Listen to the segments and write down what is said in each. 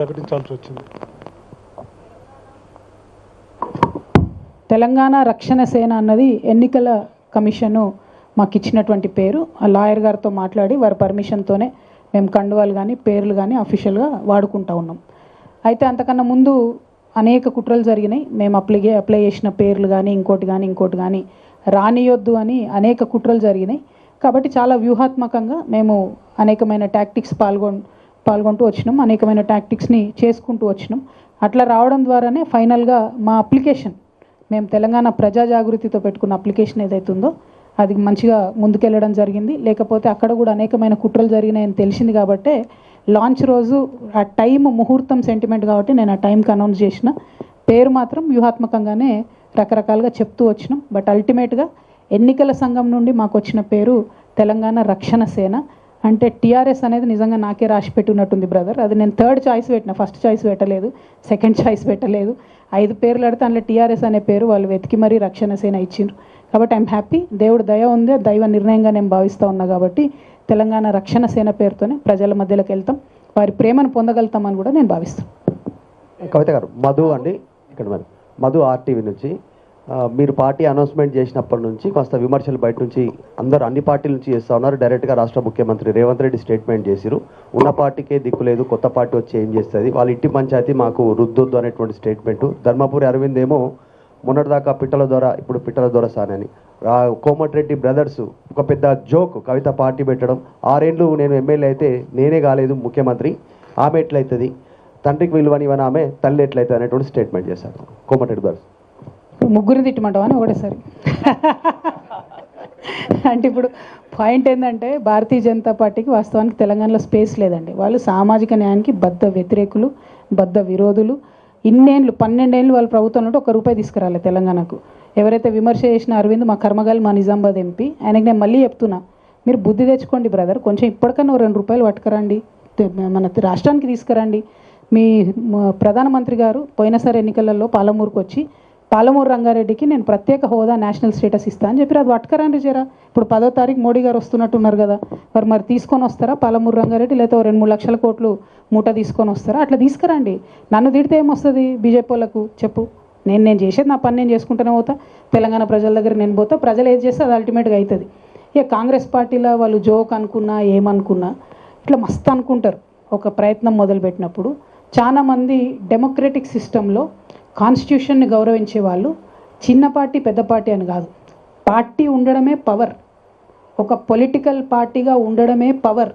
ప్రకటించాల్సి వచ్చింది. తెలంగాణ రక్షణ సేన అన్నది ఎన్నికల కమిషను మాకు ఇచ్చినటువంటి పేరు. ఆ లాయర్ గారితో మాట్లాడి వారి పర్మిషన్తోనే మేము కండువాలు కానీ పేర్లు కానీ అఫీషియల్గా వాడుకుంటూ ఉన్నాం. అయితే అంతకన్నా ముందు అనేక కుట్రలు జరిగినాయి. మేము అప్లై చేసిన పేర్లు కానీ ఇంకోటి కానీ రానియొద్దు అని అనేక కుట్రలు జరిగినాయి. కాబట్టి చాలా వ్యూహాత్మకంగా మేము అనేకమైన టాక్టిక్స్ పాల్గొంటూ వచ్చినాం, అనేకమైన టాక్టిక్స్ని చేసుకుంటూ వచ్చినాం. అట్లా రావడం ద్వారానే ఫైనల్గా మా అప్లికేషన్, మేము తెలంగాణ ప్రజా జాగృతితో పెట్టుకున్న అప్లికేషన్ ఏదైతే ఉందో అది మంచిగా ముందుకెళ్ళడం జరిగింది. లేకపోతే అక్కడ కూడా అనేకమైన కుట్రలు జరిగినాయని తెలిసింది కాబట్టే లాంచ్ రోజు ఆ టైం ముహూర్తం సెంటిమెంట్ కాబట్టి నేను ఆ టైంకి అనౌన్స్ చేసిన. పేరు మాత్రం వ్యూహాత్మకంగానే రకరకాలుగా చెప్తూ వచ్చినాం. బట్ అల్టిమేట్గా ఎన్నికల సంఘం నుండి మాకు వచ్చిన పేరు తెలంగాణ రక్షణ సేన. అంటే టీఆర్ఎస్ అనేది నిజంగా నాకే రాసి పెట్టున్నట్టుంది బ్రదర్. అది నేను థర్డ్ చాయిస్ పెట్టిన, ఫస్ట్ చాయిస్ పెట్టలేదు, సెకండ్ చాయిస్ పెట్టలేదు. 5 పేర్లు అడితే అందులో టీఆర్ఎస్ అనే పేరు వాళ్ళు వెతికి మరీ రక్షణ సేన ఇచ్చిండ్రు. కాబట్టి ఐఎమ్ హ్యాపీ. దేవుడు దయ ఉంది, దైవ నిర్ణయంగా నేను భావిస్తూ ఉన్నా. కాబట్టి తెలంగాణ రక్షణ సేన పేరుతోనే ప్రజల మధ్యలోకి వెళ్తాం, వారి ప్రేమను పొందగలుగుతామని కూడా నేను భావిస్తాను. కవిత గారు, మధు అండి ఇక్కడ మరి మధు ఆర్టీవీ నుంచి. మీరు పార్టీ అనౌన్స్మెంట్ చేసినప్పటి నుంచి కాస్త విమర్శలు బయట నుంచి అన్ని పార్టీల నుంచి చేస్తూ ఉన్నారు. డైరెక్ట్గా రాష్ట్ర ముఖ్యమంత్రి రేవంత్ రెడ్డి స్టేట్మెంట్ చేసిరు, ఉన్న పార్టీకే దిక్కు లేదు, కొత్త పార్టీ వచ్చి ఏం చేస్తుంది, వాళ్ళ ఇంటి పంచాయతీ మాకు రుద్దొద్దు అనేటువంటి స్టేట్మెంటు. ధర్మపురి అరవింద్ ఏమో మొన్నటిదాకా పిట్టల ద్వారా ఇప్పుడు పిట్టల ద్వారా సానని. కోమటిరెడ్డి బ్రదర్స్ ఒక పెద్ద జోక్, కవిత పార్టీ పెట్టడం, 6 ఏళ్ళు నేను ఎమ్మెల్యే అయితే నేనే కాలేదు ముఖ్యమంత్రి, ఆమె ఎట్లయితుంది, తండ్రికి విలువనివని ఆమె తల్లి ఎట్లయితుంది అనేటువంటి స్టేట్మెంట్ చేశారు కోమటిరెడ్డి బ్రదర్స్. ముగ్గురు తిట్టమంటావా అని ఒకటేసారి అంటే ఇప్పుడు పాయింట్ ఏంటంటే భారతీయ జనతా పార్టీకి వాస్తవానికి తెలంగాణలో స్పేస్ లేదండి. వాళ్ళు సామాజిక న్యాయానికి బద్ధ వ్యతిరేకులు, బద్ధ విరోధులు. 12 ఏళ్ళు వాళ్ళ ప్రభుత్వంలో ₹1 తీసుకురాలి తెలంగాణకు. ఎవరైతే విమర్శ చేసిన అరవింద్ మా కర్మగాలి, మా నిజామాబాద్ ఎంపీ, ఆయనకి నేను మళ్ళీ చెప్తున్నా, మీరు బుద్ధి తెచ్చుకోండి బ్రదర్, కొంచెం ఇప్పటికన్నా ₹2 పట్టుకురండి, మన రాష్ట్రానికి తీసుకురండి. మీ ప్రధానమంత్రి గారు పోయినసారి ఎన్నికలలో పాలమూరుకు వచ్చి పాలమూరు రంగారెడ్డికి నేను ప్రత్యేక హోదా, నేషనల్ స్టేటస్ ఇస్తా అని చెప్పి అది పట్టుకరండి జరా. ఇప్పుడు 10వ తారీఖు మోడీ గారు వస్తున్నట్టున్నారు కదా, మరి తీసుకొని వస్తారా పాలమూరు రంగారెడ్డి, లేదా 2-3 లక్షల కోట్లు మూట తీసుకొని వస్తారా? అట్లా తీసుకురండి. నన్ను తిడితే ఏమొస్తుంది బీజేపీ వాళ్ళకు చెప్పు. నేను చేసేది నా పని నేను చేసుకుంటూనే పోతా, తెలంగాణ ప్రజల దగ్గర నేను పోతా, ప్రజలు ఏది చేస్తే అది అల్టిమేట్గా అవుతుంది. ఇక కాంగ్రెస్ పార్టీలో వాళ్ళు జోక్ అనుకున్నా ఏమనుకున్నా ఇట్లా మస్తు అనుకుంటారు. ఒక ప్రయత్నం మొదలుపెట్టినప్పుడు చాలామంది డెమోక్రటిక్ సిస్టంలో కాన్స్టిట్యూషన్ని గౌరవించే వాళ్ళు చిన్న పార్టీ పెద్ద పార్టీ అని కాదు, పార్టీ ఉండడమే పవర్, ఒక పొలిటికల్ పార్టీగా ఉండడమే పవర్.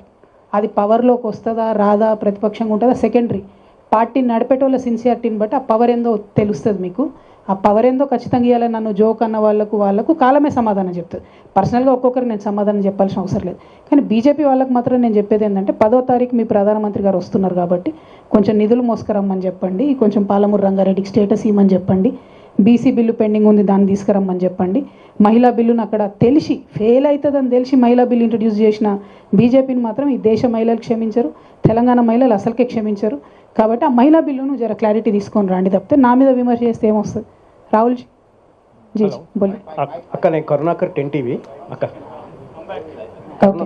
అది పవర్లోకి వస్తుందా రాదా, ప్రతిపక్షంగా ఉంటుందా సెకండరీ. పార్టీ నడిపేటోళ్ళ సిన్సియారిటీని బట్టి ఆ పవర్ ఏందో తెలుస్తుంది మీకు. ఆ పవర్ ఏందో ఖచ్చితంగా ఇవ్వాలి. నన్ను జోక్ అన్న వాళ్ళకు కాలమే సమాధానం చెప్తుంది. పర్సనల్గా ఒక్కొక్కరు నేను సమాధానం చెప్పాల్సిన అవసరం లేదు. కానీ బీజేపీ వాళ్ళకి మాత్రం నేను చెప్పేది ఏంటంటే 10వ తారీఖు మీ ప్రధానమంత్రి గారు వస్తున్నారు కాబట్టి కొంచెం నిధులు మోసుకురమ్మని చెప్పండి, కొంచెం పాలమూరు రంగారెడ్డికి స్టేటస్ ఇవ్వమని చెప్పండి, బీసీ బిల్లు పెండింగ్ ఉంది దాన్ని తీసుకురమ్మని చెప్పండి. మహిళా బిల్లును అక్కడ తెలిసి ఫెయిల్ అవుతుందని తెలిసి మహిళా బిల్లు ఇంట్రడ్యూస్ చేసిన బీజేపీని మాత్రం ఈ దేశ మహిళలు క్షమించరు, తెలంగాణ మహిళలు అసలుకే క్షమించరు. కాబట్టి ఆ మహిళా బిల్లును జర క్లారిటీ తీసుకొని రండి తప్పితే నా మీద విమర్శ చేస్తే ఏమొస్తుంది. రాహుల్ జీ బోలి అక్క, నేను కరుణాకర్ 10 టీవీ అక్క. ఓకే.